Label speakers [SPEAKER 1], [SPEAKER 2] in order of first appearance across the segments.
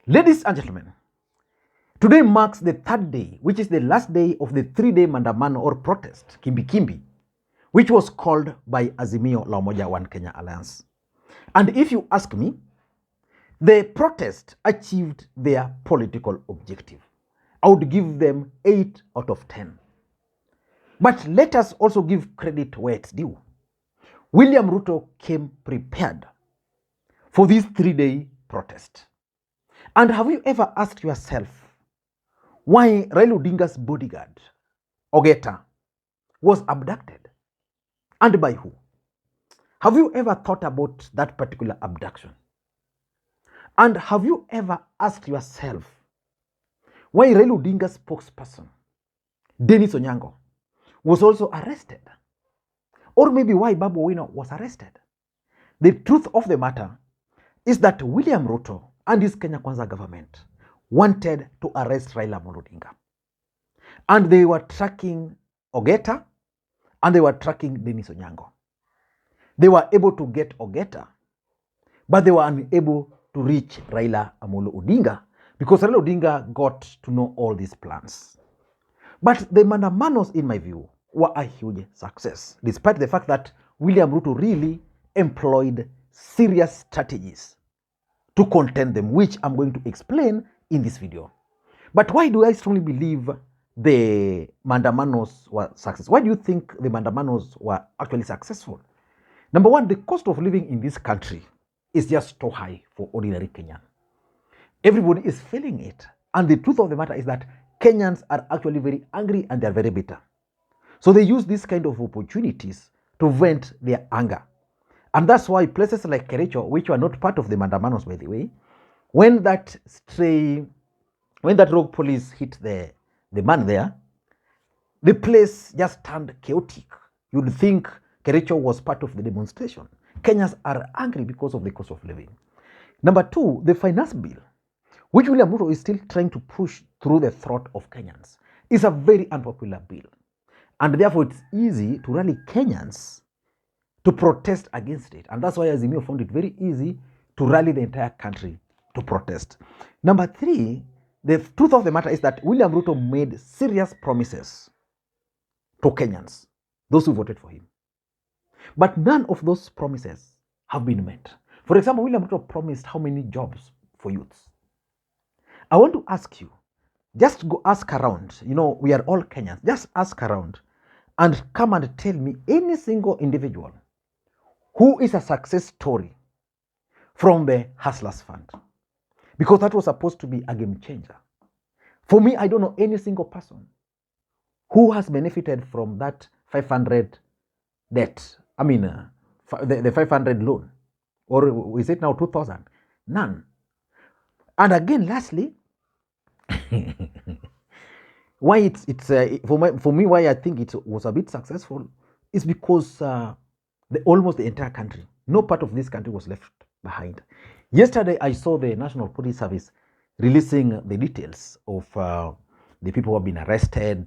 [SPEAKER 1] Ladies and gentlemen, today marks the third day, which is the last day of the 3-day mandamano or protest, Kimbi Kimbi, which was called by Azimio La Umoja One Kenya Alliance. And if you ask me, the protest achieved their political objective. I would give them 8 out of 10. But let us also give credit where it's due. William Ruto came prepared for this 3-day protest. And have you ever asked yourself why Raila Odinga's bodyguard, Ogeta, was abducted? And by who? Have you ever thought about that particular abduction? And have you ever asked yourself why Raila Odinga's spokesperson, Dennis Onyango, was also arrested? Or maybe why Babu Owino was arrested? The truth of the matter is that William Ruto and his Kenya Kwanza government wanted to arrest Raila Odinga. And they were tracking Ogeta and they were tracking Dennis Onyango. They were able to get Ogeta, but they were unable to reach Raila Odinga because Raila Odinga got to know all these plans. But the mandamanos, in my view, were a huge success, despite the fact that William Ruto really employed serious strategies to contain them, which I'm going to explain in this video. But why do I strongly believe the mandamanos were successful? Why do you think the mandamanos were actually successful? Number one, the cost of living in this country is just too high for ordinary Kenyan. Everybody is feeling it. And the truth of the matter is that Kenyans are actually very angry and they're very bitter. So they use these kind of opportunities to vent their anger. And that's why places like Kericho, which were not part of the mandamanos, by the way, when that rogue police hit the man there, the place just turned chaotic. You'd think Kericho was part of the demonstration. Kenyans are angry because of the cost of living. Number two, the finance bill, which William Ruto is still trying to push through the throat of Kenyans, is a very unpopular bill. And therefore, it's easy to rally Kenyans to protest against it. And that's why Azimio found it very easy to rally the entire country to protest. Number three, the truth of the matter is that William Ruto made serious promises to Kenyans, those who voted for him. But none of those promises have been met. For example, William Ruto promised how many jobs for youths? I want to ask you, just go ask around. You know, we are all Kenyans. Just ask around and come and tell me any single individual who is a success story from the Hustlers Fund. Because that was supposed to be a game changer. For me, I don't know any single person who has benefited from that 500 debt. I mean, the 500 loan. Or is it now 2,000? None. And again, lastly, why for me, why I think it was a bit successful is because almost the entire country, no part of this country was left behind. Yesterday, I saw the National Police Service releasing the details of the people who have been arrested.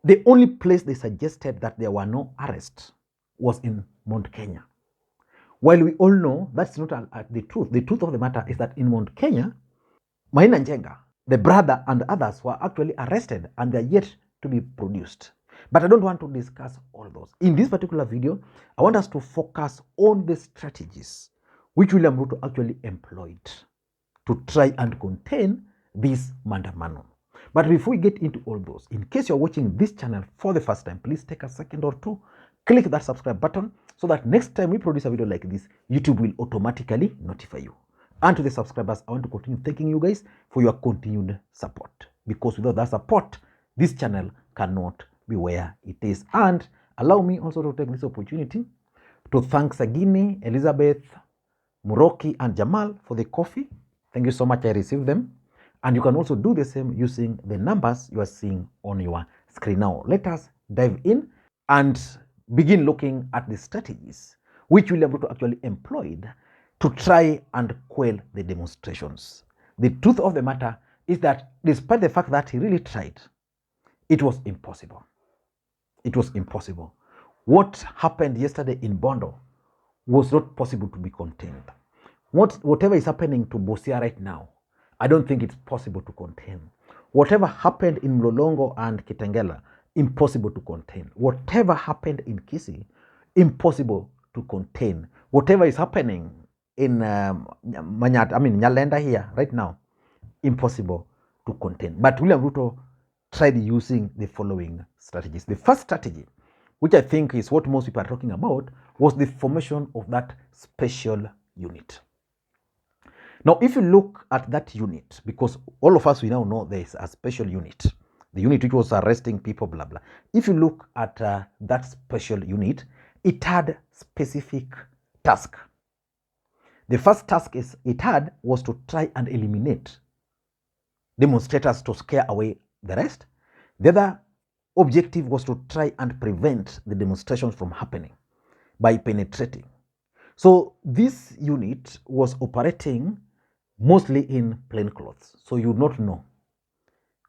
[SPEAKER 1] The only place they suggested that there were no arrests was in Mount Kenya. While we all know that's not the truth. The truth of the matter is that in Mount Kenya, Maina Njenga, the brother and others were actually arrested and they're yet to be produced. But I don't want to discuss all those. In this particular video, I want us to focus on the strategies which William Ruto actually employed to try and contain this mandamano. But before we get into all those, in case you're watching this channel for the first time, please take a second or two, click that subscribe button so that next time we produce a video like this, YouTube will automatically notify you. And to the subscribers, I want to continue thanking you guys for your continued support. Because without that support, this channel cannot be where it is. And allow me also to take this opportunity to thank Sagini, Elizabeth, Muroki, and Jamal for the coffee. Thank you so much. I received them. And you can also do the same using the numbers you are seeing on your screen now. Let us dive in and begin looking at the strategies which William Ruto actually employed to try and quell the demonstrations. The truth of the matter is that despite the fact that he really tried, it was impossible. It was impossible. What happened yesterday in Bondo was not possible to be contained. Whatever is happening to Busia right now, I don't think it's possible to contain. Whatever happened in Mlolongo and Kitengela, impossible to contain. Whatever happened in Kisii, impossible to contain. Whatever is happening in Nyalenda here right now, impossible to contain. But William Ruto tried using the following strategies. The first strategy, which I think is what most people are talking about, was the formation of that special unit. Now, if you look at that unit, because all of us, we now know there is a special unit, the unit which was arresting people, blah, blah. If you look at that special unit, it had specific task. The first task it had was to try and eliminate demonstrators to scare away the rest. The other objective was to try and prevent the demonstrations from happening by penetrating. So this unit was operating mostly in plain clothes, so you would not know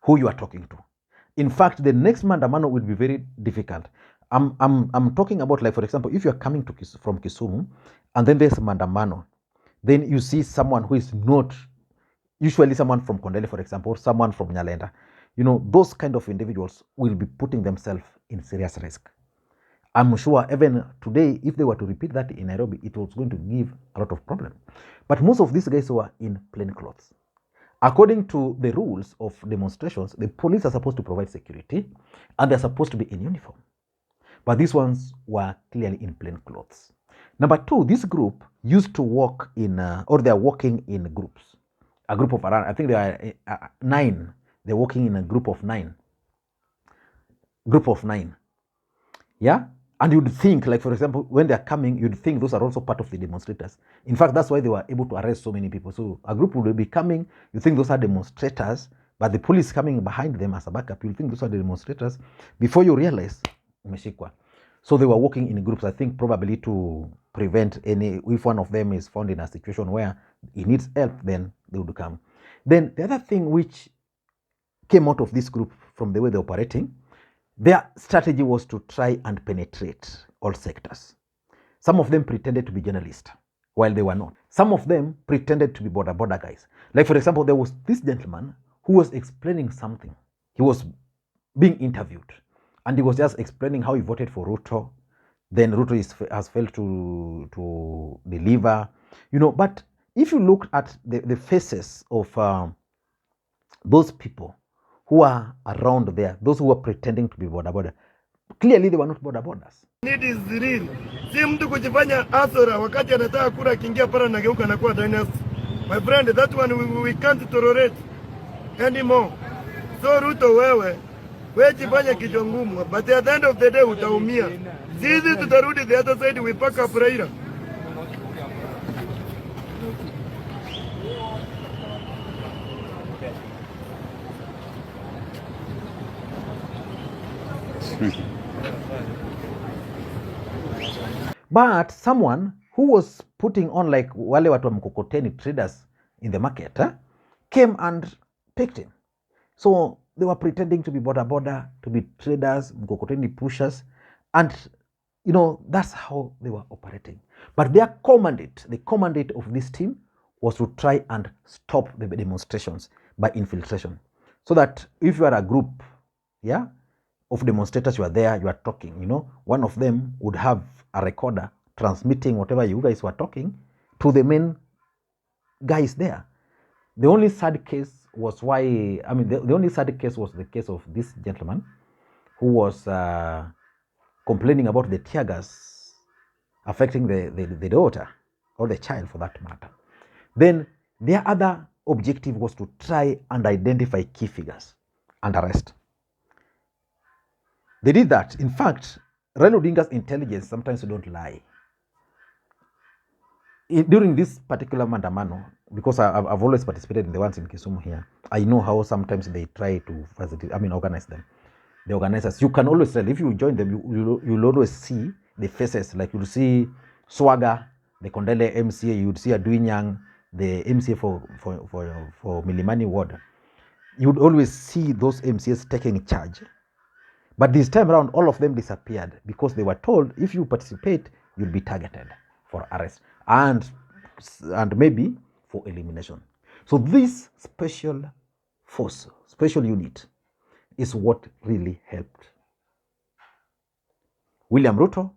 [SPEAKER 1] who you are talking to. In fact, the next mandamano will be very difficult. I'm talking about, like, for example, if you are coming from Kisumu and then there's mandamano, then you see someone who is not, usually someone from Kondele, for example, or someone from Nyalenda. Those kind of individuals will be putting themselves in serious risk. I'm sure even today, if they were to repeat that in Nairobi, it was going to give a lot of problem. But most of these guys were in plain clothes. According to the rules of demonstrations, the police are supposed to provide security and they're supposed to be in uniform. But these ones were clearly in plain clothes. Number two, this group used to walk in, or they're walking in groups. A group of around, I think there are 9. They're walking in a group of 9. Group of 9. Yeah? And you'd think, like, for example, when they're coming, you'd think those are also part of the demonstrators. In fact, that's why they were able to arrest so many people. So a group would be coming, you think those are demonstrators, but the police coming behind them as a backup, you think those are the demonstrators. Before you realize, umeshikwa. So they were working in groups, I think probably to prevent any, if one of them is found in a situation where he needs help, then they would come. Then the other thing which came out of this group from the way they're operating, their strategy was to try and penetrate all sectors. Some of them pretended to be journalists, while they were not. Some of them pretended to be border guys. Like, for example, there was this gentleman who was explaining something. He was being interviewed, and he was just explaining how he voted for Ruto. Then Ruto has failed to deliver. But if you look at the faces of those people who are around there, those who are pretending to be border, clearly they were not borders.
[SPEAKER 2] Need is real. Si mtu kujifanya asora wakati anataka kura kingia para nageuka na kuwa dynasty. My friend, that one we can't tolerate anymore. So Ruto wewe jifanya kichwa ngumu, but at the end of the day utaumia. Sisi tutarudi the other side, we pack up Raila.
[SPEAKER 1] But someone who was putting on, like, wale watu wa mkokoteni traders in the market came and picked him. So they were pretending to be border, to be traders, mkokoteni pushers, and that's how they were operating. But their the commandate of this team was to try and stop the demonstrations by infiltration. So that if you are a group, of demonstrators, you are there, you are talking, one of them would have a recorder transmitting whatever you guys were talking to the main guys there. The only sad case was the only sad case was the case of this gentleman who was complaining about the tear gas affecting the daughter, or the child for that matter. Then their other objective was to try and identify key figures and arrest. They did that. In fact, Raila Odinga's intelligence sometimes don't lie. During this particular mandamano, because I've always participated in the ones in Kisumu here, I know how sometimes they try to organize them. The organizers, you can always tell, if you join them, you'll always see the faces. Like, you'll see Swagger, the Kondele MCA, you'd see Aduinyang, the MCA for Milimani Ward. You'd always see those MCAs taking charge. But this time around, all of them disappeared because they were told, if you participate, you'll be targeted for arrest and maybe for elimination. So this special force, special unit, is what really helped William Ruto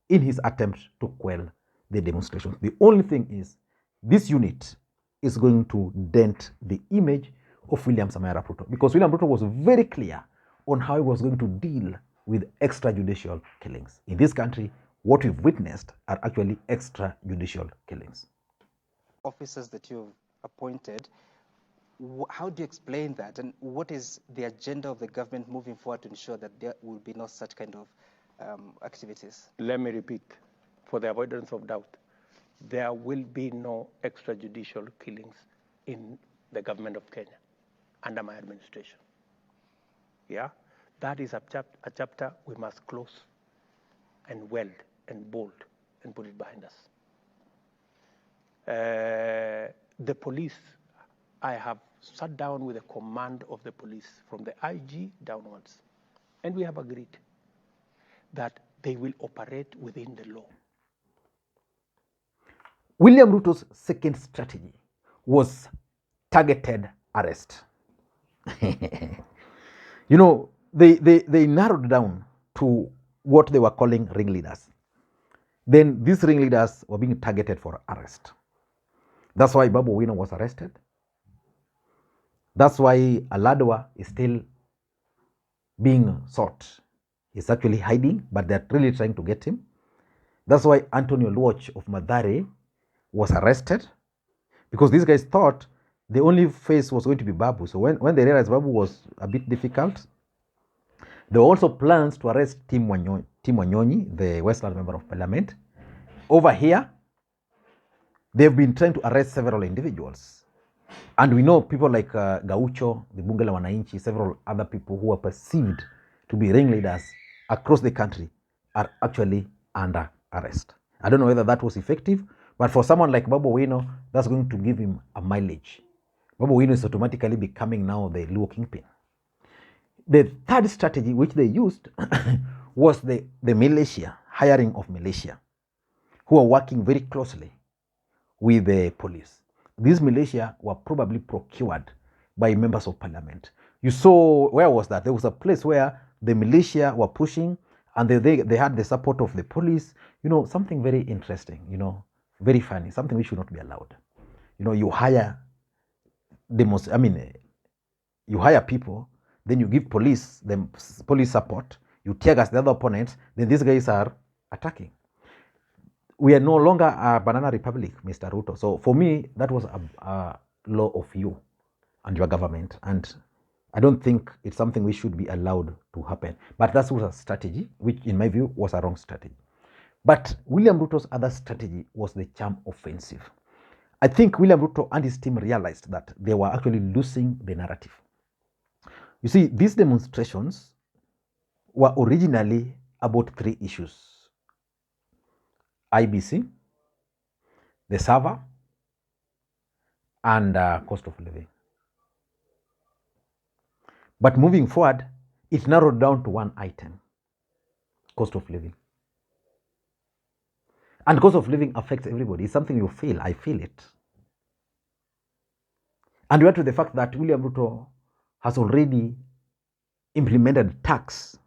[SPEAKER 1] in his attempt to quell the demonstrations. The only thing is, this unit is going to dent the image of William Samoei Arap Ruto, because William Ruto was very clear on how he was going to deal with extrajudicial killings. In this country, what we've witnessed are actually extrajudicial killings.
[SPEAKER 3] Officers that you've appointed, how do you explain that, and what is the agenda of the government moving forward to ensure that there will be no such kind of activities?
[SPEAKER 4] Let me repeat, for the avoidance of doubt, there will be no extrajudicial killings in the government of Kenya under my administration. Yeah, that is a chapter we must close and weld and bolt and put it behind us. The police, I have sat down with the command of the police from the IG downwards, and we have agreed that they will operate within the law.
[SPEAKER 1] William Ruto's second strategy was targeted arrest. You know, they narrowed down to what they were calling ringleaders. Then these ringleaders were being targeted for arrest. That's why Babu Owino was arrested. That's why Aladwa is still being sought. He's actually hiding, but they're really trying to get him. That's why Antonio Luoch of Mathare was arrested, because these guys thought the only face was going to be Babu. So when they realized Babu was a bit difficult, there were also plans to arrest Tim Wanyonyi, the Westland Member of Parliament. Over here, they've been trying to arrest several individuals. And we know people like Gaucho, the Bunge la Wananchi, several other people who are perceived to be ringleaders across the country are actually under arrest. I don't know whether that was effective, but for someone like Babu Owino, that's going to give him a mileage. Babu Owino is automatically becoming now the Luo kingpin. The third strategy which they used was the militia, hiring of militia, who are working very closely with the police. These militia were probably procured by members of parliament. You saw, where was that? There was a place where the militia were pushing, and they had the support of the police. You know, something very interesting, you know, very funny, something which should not be allowed. You know, you hire you hire people, then you give police support, you tear gas the other opponents, then these guys are attacking. We are no longer a banana republic, Mr. Ruto. So for me, that was a law of you and your government. And I don't think it's something we should be allowed to happen. But that was a strategy, which in my view was a wrong strategy. But William Ruto's other strategy was the charm offensive. I think William Ruto and his team realized that they were actually losing the narrative. You see, these demonstrations were originally about three issues: IBC, the server, and cost of living. But moving forward, it narrowed down to one item: cost of living. And cost of living affects everybody. It's something you feel. I feel it. And we add to the fact that William Ruto has already implemented tax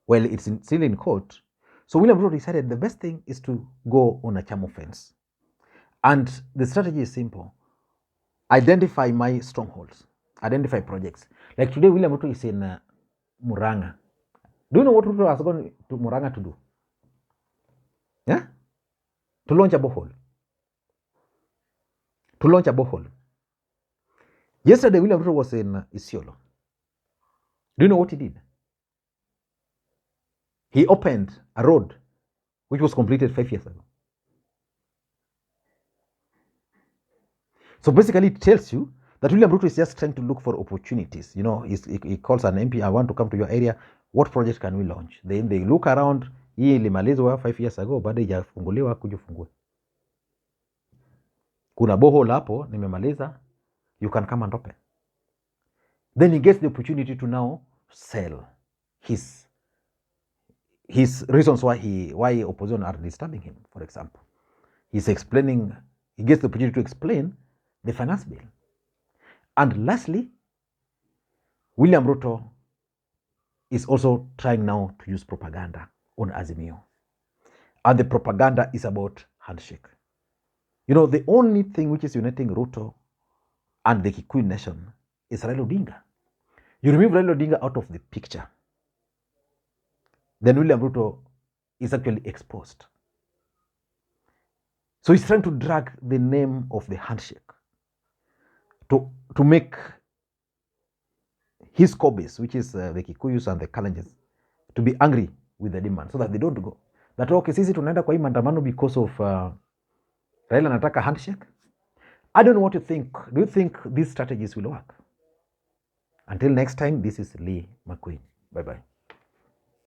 [SPEAKER 1] while it's still in court. So William Ruto decided the best thing is to go on a charm offense. And the strategy is simple: identify my strongholds, identify projects. Like today, William Ruto is in Muranga. Do you know what Ruto has gone to Muranga to do? Yeah? To launch a borehole. To launch a borehole. Yesterday, William Ruto was in Isiolo. Do you know what he did? He opened a road which was completed 5 years ago. So basically, it tells you that William Ruto is just trying to look for opportunities. You know, he calls an MP, I want to come to your area. What project can we launch? Then they look around. Hii ilimalizwa 5 years ago, bado haijafunguliwa, kuja ufungue. Kuna borehole hapo, nimemaliza. You can come and open. Then he gets the opportunity to now sell his reasons why opposition are disturbing him, for example. He gets the opportunity to explain the finance bill. And lastly, William Ruto is also trying now to use propaganda on Azimio. And the propaganda is about handshake. You know, the only thing which is uniting Ruto and the Kikuyu nation is Raila Odinga. You remove Raila Odinga out of the picture, then William Ruto is actually exposed. So he's trying to drag the name of the handshake to make his core base, which is the Kikuyus and the Kalenjins, to be angry with the demand so that they don't go. That okay, sisi tunaenda kwa hii maandamano because of Raila anataka handshake. I don't know what you think. Do you think these strategies will work? Until next time, this is Lee Makwiny. Bye-bye.